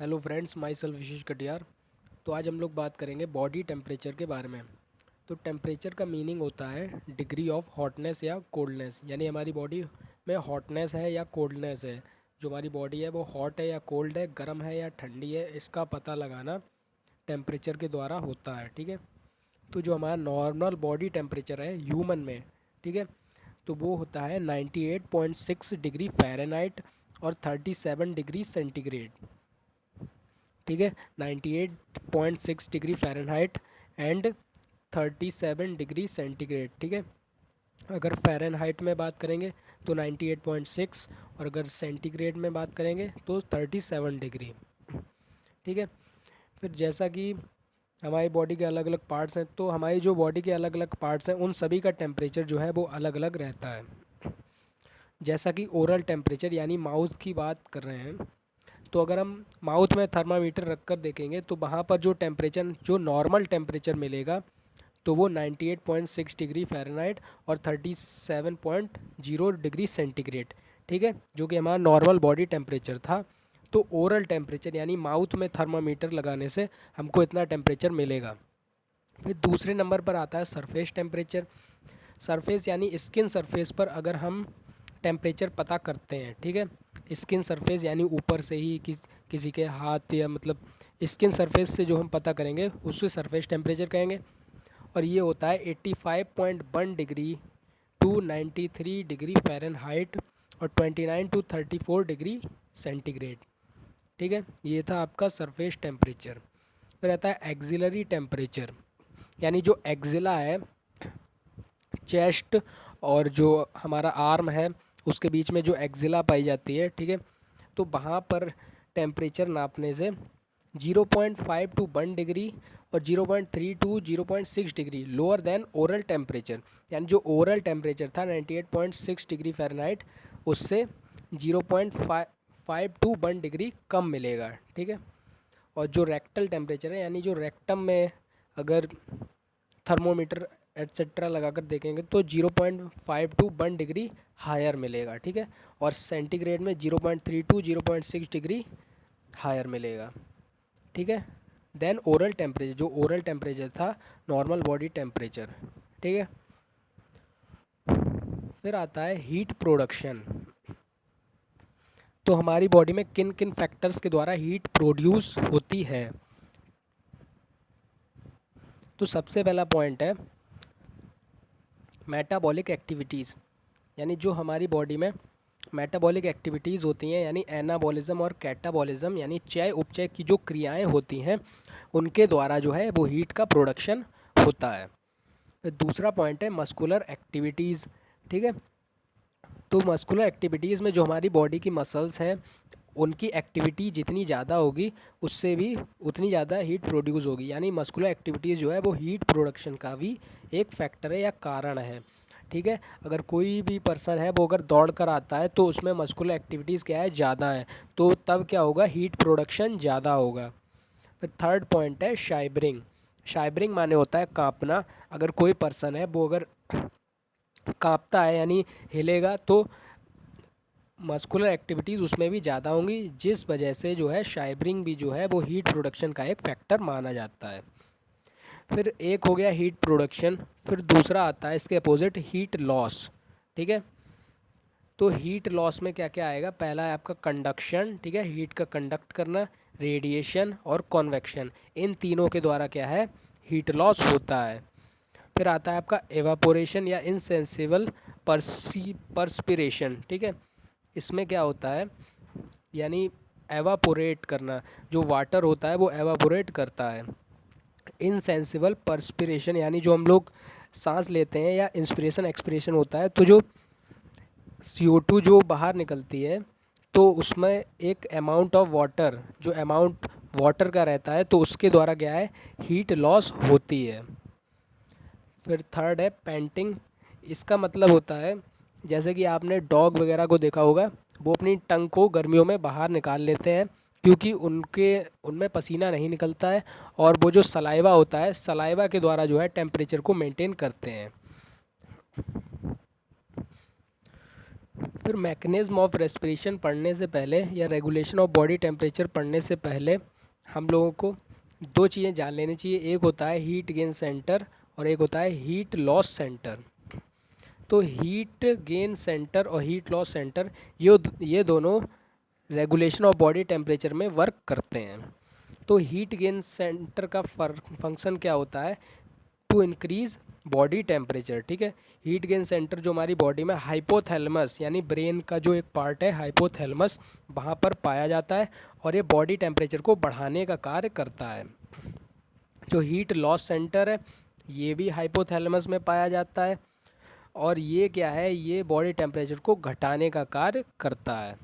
Hello friends, my self विशेष कटियार। तो आज हम लोग बात करेंगे बॉडी टेम्परेचर के बारे में। तो टेम्परेचर का मीनिंग होता है डिग्री ऑफ हॉटनेस या कोल्डनेस, यानी हमारी बॉडी में हॉटनेस है या कोल्डनेस है। जो हमारी बॉडी है वो हॉट है या कोल्ड है, गर्म है या ठंडी है, इसका पता लगाना टेम्परेचर के द्वारा होता है। ठीक है। तो जो हमारा नॉर्मल बॉडी टेम्परेचर है ह्यूमन में, ठीक है, तो वो होता है 98.6 डिग्री फ़ारेनहाइट और 37 डिग्री सेंटीग्रेड। ठीक है, 98.6 degree Fahrenheit and 37 degree centigrade. ठीक है। अगर फ़ारेनहाइट में बात करेंगे तो 98.6, और अगर सेंटीग्रेड में बात करेंगे तो 37 डिग्री। ठीक है। फिर जैसा कि हमारी बॉडी के अलग अलग पार्ट्स हैं, तो हमारी जो बॉडी के अलग अलग पार्ट्स हैं उन सभी का टेम्परेचर जो है वो अलग अलग रहता है। जैसा कि ओरल टेम्परेचर यानी माउथ की बात कर रहे हैं, तो अगर हम माउथ में थर्मामीटर रख कर देखेंगे तो वहाँ पर जो टेम्परेचर, जो नॉर्मल टेम्परेचर मिलेगा, तो वो 98.6 डिग्री फ़ारेनहाइट और 37.0 डिग्री सेंटीग्रेड। ठीक है, जो कि हमारा नॉर्मल बॉडी टेम्परेचर था। तो ओरल टेम्परेचर यानी माउथ में थर्मामीटर लगाने से हमको इतना टेम्परेचर मिलेगा। फिर दूसरे नंबर पर आता है सरफेस टेम्परेचर। सरफेस यानी स्किन सरफेस पर अगर हम टेम्परेचर पता करते हैं, ठीक है, स्किन सरफेस यानी ऊपर से ही किसी के हाथ या मतलब स्किन सरफेस से जो हम पता करेंगे उससे सरफेस टेम्परेचर कहेंगे। और ये होता है 85.1 डिग्री टू 93 डिग्री फ़ारेनहाइट और 29 टू 34 डिग्री सेंटीग्रेड। ठीक है, ये था आपका सरफेस टेम्परेचर। फिर आता है एक्सिलरी टेम्परेचर, यानी जो एक्सिला है, चेस्ट और जो हमारा आर्म है उसके बीच में जो एक्सिला पाई जाती है, ठीक है, तो वहाँ पर टेम्परेचर नापने से 0.5 टू 1 डिग्री और 0.3 to 0.6 degree lower than oral temperature, यानी जो ओरल टेम्परेचर था 98.6 डिग्री फ़ारेनहाइट उससे 0.5 टू 1 डिग्री कम मिलेगा। ठीक है। और जो रेक्टल टेम्परेचर है, यानी जो रेक्टम में अगर थर्मोमीटर एट्सेट्रा लगाकर देखेंगे तो 0.5 टू 1 डिग्री हायर मिलेगा। ठीक है। और सेंटीग्रेड में 0.3 टू 0.6 डिग्री हायर मिलेगा। ठीक है। देन ओरल टेम्परेचर, जो ओरल टेम्परेचर था नॉर्मल बॉडी टेम्परेचर। ठीक है। फिर आता है हीट प्रोडक्शन। तो हमारी बॉडी में किन किन फैक्टर्स के द्वारा हीट प्रोड्यूस होती है। तो सबसे पहला पॉइंट है मेटाबॉलिक एक्टिविटीज़, यानी जो हमारी बॉडी में मेटाबॉलिक एक्टिविटीज़ होती हैं, यानी एनाबॉलिज्म और कैटाबॉलिज्म, यानी चय उपचय की जो क्रियाएं होती हैं उनके द्वारा जो है वो हीट का प्रोडक्शन होता है। फिर दूसरा पॉइंट है मस्कुलर एक्टिविटीज़। ठीक है। तो मस्कुलर एक्टिविटीज़ में जो हमारी बॉडी की मसल्स हैं उनकी एक्टिविटी जितनी ज़्यादा होगी उससे भी उतनी ज़्यादा हीट प्रोड्यूस होगी, यानी मस्कुलर एक्टिविटीज़ जो है वो हीट प्रोडक्शन का भी एक फैक्टर है या कारण है। ठीक है। अगर कोई भी पर्सन है वो अगर दौड़ कर आता है तो उसमें मस्कुलर एक्टिविटीज़ क्या है, ज़्यादा है, तो तब क्या होगा, हीट प्रोडक्शन ज़्यादा होगा। फिर थर्ड पॉइंट है शाइबरिंग। शाइबरिंग माने होता है काँपना। अगर कोई पर्सन है वो अगर काँपता है यानी हिलेगा तो मस्कुलर एक्टिविटीज़ उसमें भी ज़्यादा होंगी, जिस वजह से जो है शाइबरिंग भी जो है वो हीट प्रोडक्शन का एक फैक्टर माना जाता है। फिर एक हो गया हीट प्रोडक्शन, फिर दूसरा आता है इसके अपोजिट हीट लॉस। ठीक है। तो हीट लॉस में क्या क्या आएगा, पहला है आपका कंडक्शन, ठीक है, हीट का कंडक्ट करना, रेडिएशन और कॉन्वेक्शन, इन तीनों के द्वारा क्या है, हीट लॉस होता है। फिर आता है आपका एवापोरेशन या इनसेंसिबल परस्पिरेशन। ठीक है, इसमें क्या होता है, यानी एवापोरेट करना, जो वाटर होता है वो एवापोरेट करता है। इनसेंसिबल परस्पिरेशन यानी जो हम लोग सांस लेते हैं या इंस्पिरेशन एक्सपिरेशन होता है, तो जो CO2 जो बाहर निकलती है तो उसमें एक अमाउंट ऑफ वाटर, जो अमाउंट वाटर का रहता है तो उसके द्वारा क्या है, हीट लॉस होती है। फिर थर्ड है पेंटिंग। इसका मतलब होता है जैसे कि आपने डॉग वगैरह को देखा होगा, वो अपनी टंग को गर्मियों में बाहर निकाल लेते हैं क्योंकि उनमें पसीना नहीं निकलता है, और वो जो सलाइवा होता है, सलाइवा के द्वारा जो है टेम्परेचर को मेंटेन करते हैं। फिर मैकेनिज्म ऑफ रेस्पिरेशन पढ़ने से पहले या रेगुलेशन ऑफ बॉडी टेम्परेचर पढ़ने से पहले हम लोगों को दो चीज़ें जान लेनी चाहिए। एक होता है हीट गेन सेंटर और एक होता है हीट लॉस सेंटर। तो हीट गेन सेंटर और हीट लॉस सेंटर ये दोनों रेगुलेशन ऑफ बॉडी टेम्परेचर में वर्क करते हैं। तो हीट गेन सेंटर का फंक्शन क्या होता है? To increase body temperature. ठीक है, हीट गेन सेंटर जो हमारी बॉडी में हाइपोथैलेमस यानी ब्रेन का जो एक पार्ट है हाइपोथैलेमस, वहाँ पर पाया जाता है और ये बॉडी टेम्परेचर को बढ़ाने का कार्य करता है। जो हीट लॉस सेंटर है ये भी हाइपोथैलेमस में पाया जाता है और ये क्या है, ये बॉडी टेम्परेचर को घटाने का कार्य करता है।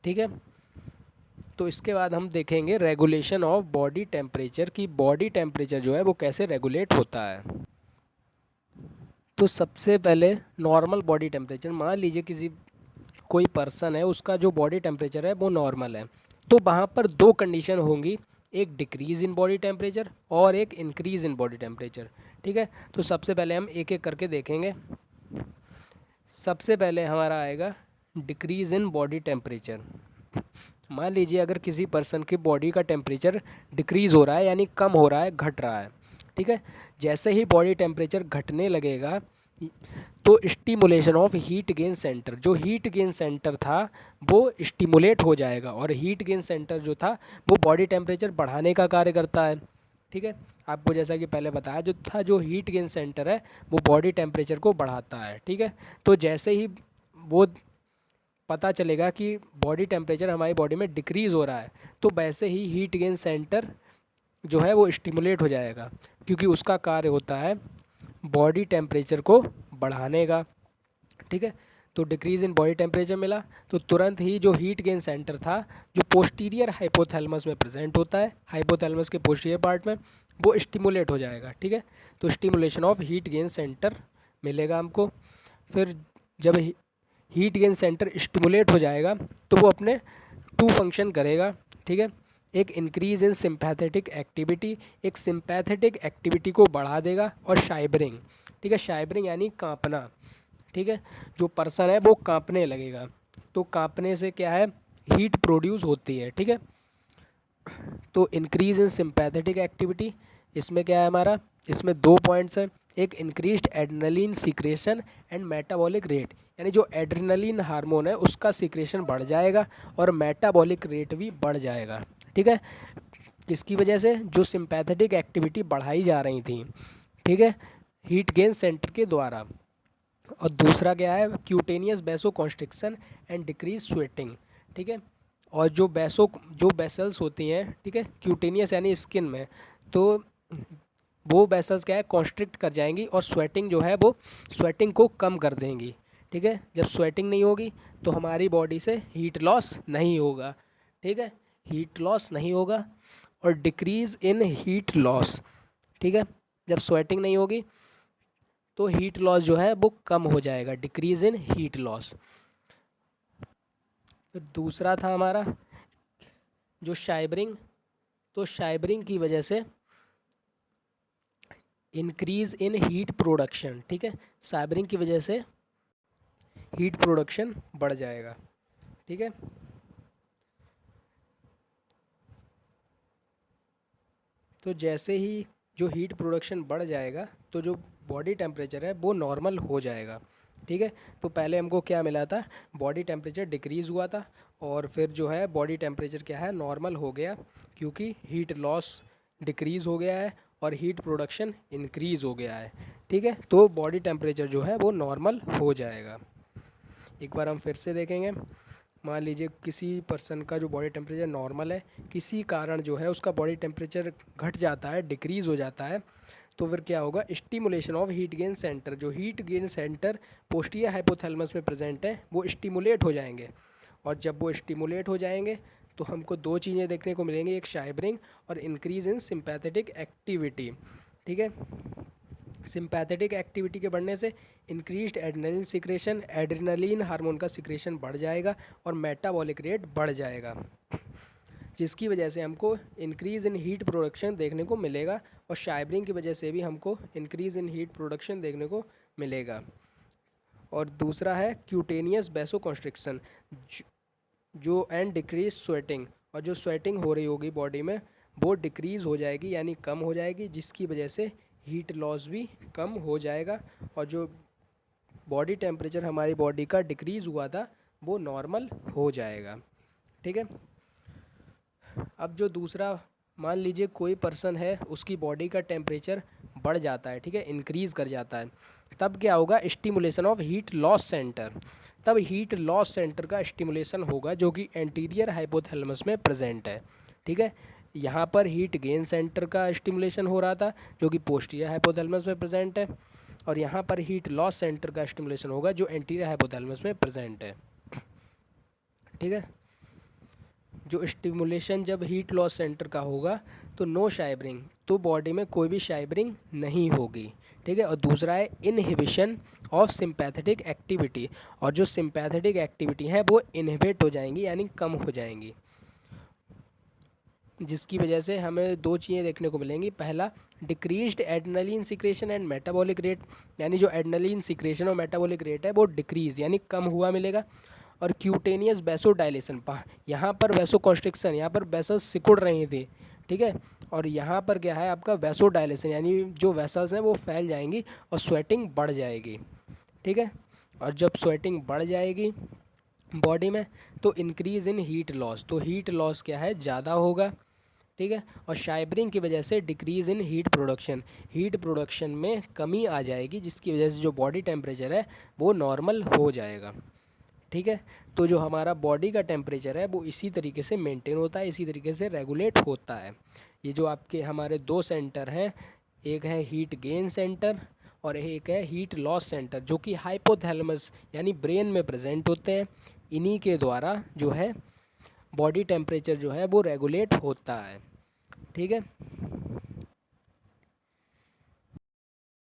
ठीक है, तो इसके बाद हम देखेंगे रेगुलेशन ऑफ बॉडी टेम्परेचर की बॉडी टेम्परेचर जो है वो कैसे रेगुलेट होता है। तो सबसे पहले नॉर्मल बॉडी टेम्परेचर, मान लीजिए कोई पर्सन है उसका जो बॉडी टेम्परेचर है वो नॉर्मल है, तो वहाँ पर दो कंडीशन होंगी, एक डिक्रीज़ इन बॉडी टेम्परेचर और एक इंक्रीज़ इन बॉडी टेम्परेचर। ठीक है, तो सबसे पहले हम एक एक करके देखेंगे। सबसे पहले हमारा आएगा डिक्रीज़ इन बॉडी टेम्परेचर। मान लीजिए अगर किसी पर्सन की बॉडी का टेम्परेचर डिक्रीज़ हो रहा है यानी कम हो रहा है, घट रहा है। ठीक है, जैसे ही बॉडी टेम्परेचर घटने लगेगा तो stimulation of heat gain center, जो हीट गेन सेंटर था वो स्टिमुलेट हो जाएगा और हीट गेन सेंटर जो था वो बॉडी टेम्परेचर बढ़ाने का कार्य करता है। ठीक है, आपको जैसा कि पहले बताया जो था, जो हीट गेन सेंटर है वो बॉडी टेम्परेचर को बढ़ाता है। ठीक है, तो जैसे ही वो पता चलेगा कि बॉडी टेम्परेचर हमारी बॉडी में डिक्रीज़ हो रहा है तो वैसे ही हीट गेन सेंटर जो है वो स्टिमुलेट हो जाएगा, क्योंकि उसका कार्य होता है बॉडी टेम्परेचर को बढ़ाने का। ठीक है, तो डिक्रीज़ इन बॉडी टेम्परेचर मिला तो तुरंत ही जो हीट गेन सेंटर था जो पोस्टीरियर हाइपोथैलेमस में प्रेजेंट होता है, हाइपोथैलेमस के पोस्टीरियर पार्ट में, वो स्टिमुलेट हो जाएगा। ठीक है, तो stimulation of heat gain centre मिलेगा हमको। फिर जब हीट गेन सेंटर स्टिमुलेट हो जाएगा तो वो अपने टू फंक्शन करेगा। ठीक है, एक इंक्रीज़ इन सिंपैथेटिक एक्टिविटी, एक सिंपैथेटिक एक्टिविटी को बढ़ा देगा, और शाइबरिंग। ठीक है, शाइबरिंग यानी कांपना। ठीक है, जो पर्सन है वो कांपने लगेगा, तो कांपने से क्या है, हीट प्रोड्यूस होती है। ठीक है, तो इंक्रीज़ इन सिंपैथेटिक एक्टिविटी, इसमें क्या है हमारा, इसमें दो पॉइंट्स हैं। एक increased adrenaline secretion and metabolic rate, यानी जो एड्रेनलिन हार्मोन है उसका सीक्रेशन बढ़ जाएगा और मेटाबॉलिक रेट भी बढ़ जाएगा। ठीक है, किसकी वजह से, जो सिंपैथेटिक एक्टिविटी बढ़ाई जा रही थी। ठीक है, हीट गेन सेंटर के द्वारा। और दूसरा क्या है, cutaneous vaso constriction and decrease sweating. ठीक है, और जो वेसल्स होती हैं, ठीक है, क्यूटेनियस यानी स्किन में, तो वो वेसल्स क्या है, कॉन्स्ट्रिक्ट कर जाएंगी और स्वेटिंग जो है वो स्वेटिंग को कम कर देंगी। ठीक है, जब स्वेटिंग नहीं होगी तो हमारी बॉडी से हीट लॉस नहीं होगा। ठीक है, हीट लॉस नहीं होगा और डिक्रीज़ इन हीट लॉस। ठीक है, जब स्वेटिंग नहीं होगी तो हीट लॉस जो है वो कम हो जाएगा, डिक्रीज़ इन हीट लॉस। फिर दूसरा था हमारा जो शाइबरिंग, तो शाइबरिंग की वजह से इंक्रीज़ इन हीट प्रोडक्शन। ठीक है, शाइबरिंग की वजह से हीट प्रोडक्शन बढ़ जाएगा। ठीक है, तो जैसे ही जो हीट प्रोडक्शन बढ़ जाएगा तो जो बॉडी टेम्परेचर है वो नॉर्मल हो जाएगा। ठीक है, तो पहले हमको क्या मिला था, बॉडी टेम्परेचर डिक्रीज़ हुआ था और फिर जो है बॉडी टेम्परेचर क्या है, नॉर्मल हो गया, क्योंकि हीट लॉस डिक्रीज़ हो गया है और हीट प्रोडक्शन इंक्रीज़ हो गया है। ठीक है, तो बॉडी टेम्परेचर जो है वो नॉर्मल हो जाएगा। एक बार हम फिर से देखेंगे। मान लीजिए किसी पर्सन का जो बॉडी टेम्परेचर नॉर्मल है, किसी कारण जो है उसका बॉडी टेम्परेचर घट जाता है, डिक्रीज़ हो जाता है, तो फिर क्या होगा, stimulation of heat gain center, जो heat gain center posterior hypothalamus में प्रेजेंट है वो स्टिमुलेट हो जाएंगे। और जब वो स्टिमुलेट हो जाएंगे तो हमको दो चीज़ें देखने को मिलेंगी, एक शाइबरिंग और इंक्रीज़ इन सिंपैथेटिक एक्टिविटी। ठीक है, सिंपैथेटिक एक्टिविटी के बढ़ने से increased adrenaline secretion, adrenaline hormone का सिक्रेशन बढ़ जाएगा और मेटाबॉलिक रेट बढ़ जाएगा, जिसकी वजह से हमको इंक्रीज़ इन हीट प्रोडक्शन देखने को मिलेगा और शाइबरिंग की वजह से भी हमको इंक्रीज़ इन हीट प्रोडक्शन देखने को मिलेगा। और दूसरा है क्यूटेनियस वैसोकॉन्स्ट्रिक्शन जो एंड डिक्रीज स्वेटिंग, और जो स्वेटिंग हो रही होगी बॉडी में वो डिक्रीज़ हो जाएगी यानी कम हो जाएगी, जिसकी वजह से हीट लॉस भी कम हो जाएगा और जो बॉडी टेम्परेचर हमारी बॉडी का डिक्रीज़ हुआ था वो नॉर्मल हो जाएगा। ठीक है। अब जो दूसरा, मान लीजिए कोई पर्सन है उसकी बॉडी का टेम्परेचर बढ़ जाता है, ठीक है, इंक्रीज़ कर जाता है, तब क्या होगा, stimulation of heat loss centre. तब हीट लॉस सेंटर का स्टिमुलेशन होगा जो कि एंटीरियर हाइपोथैलेमस में प्रेजेंट है। ठीक है। यहाँ पर हीट गेन सेंटर का स्टिमुलेशन हो रहा था जो कि पोस्टीरियर हाइपोथैलेमस में प्रेजेंट है, और यहाँ पर हीट लॉस सेंटर का स्टिमुलेशन होगा जो एंटीरियर हाइपोथैलेमस में प्रेजेंट है। ठीक है। जो स्टिमुलेशन जब हीट लॉस सेंटर का होगा तो नो शाइबरिंग, तो बॉडी में कोई भी शाइबरिंग नहीं होगी। ठीक है। और दूसरा है इनहिबिशन ऑफ सिंपैथेटिक एक्टिविटी, और जो सिंपैथेटिक एक्टिविटी है वो इनहिबिट हो जाएंगी यानी कम हो जाएंगी, जिसकी वजह से हमें दो चीज़ें देखने को मिलेंगी। पहला, decreased adrenaline secretion and metabolic rate, यानी जो एड्रेनलिन सिक्रेशन और मेटाबॉलिक रेट है वो डिक्रीज यानी कम हुआ मिलेगा। और क्यूटेनियस वैसोडाइलेशन, यहाँ पर वैसोकॉन्स्ट्रिक्शन, यहाँ पर वेसल्स सिकुड़ रही थी, ठीक है, और यहाँ पर क्या है आपका वैसोडाइलेशन, यानी जो वेसल्स हैं वो फैल जाएंगी और स्वेटिंग बढ़ जाएगी। ठीक है। और जब स्वेटिंग बढ़ जाएगी बॉडी में तो इंक्रीज़ इन हीट लॉस, तो हीट लॉस क्या है, ज़्यादा होगा। ठीक है। और शाइबरिंग की वजह से डिक्रीज़ इन हीट प्रोडक्शन, हीट प्रोडक्शन में कमी आ जाएगी, जिसकी वजह से जो बॉडी टेम्परेचर है वो नॉर्मल हो जाएगा। ठीक है। तो जो हमारा बॉडी का टेम्परेचर है वो इसी तरीके से मेंटेन होता है, इसी तरीके से रेगुलेट होता है। ये जो आपके हमारे दो सेंटर हैं, एक है हीट गेन सेंटर और एक है हीट लॉस सेंटर, जो कि हाइपोथैलेमस यानी ब्रेन में प्रेजेंट होते हैं। इन्हीं के द्वारा जो है बॉडी टेम्परेचर जो है वो रेगुलेट होता है। ठीक है।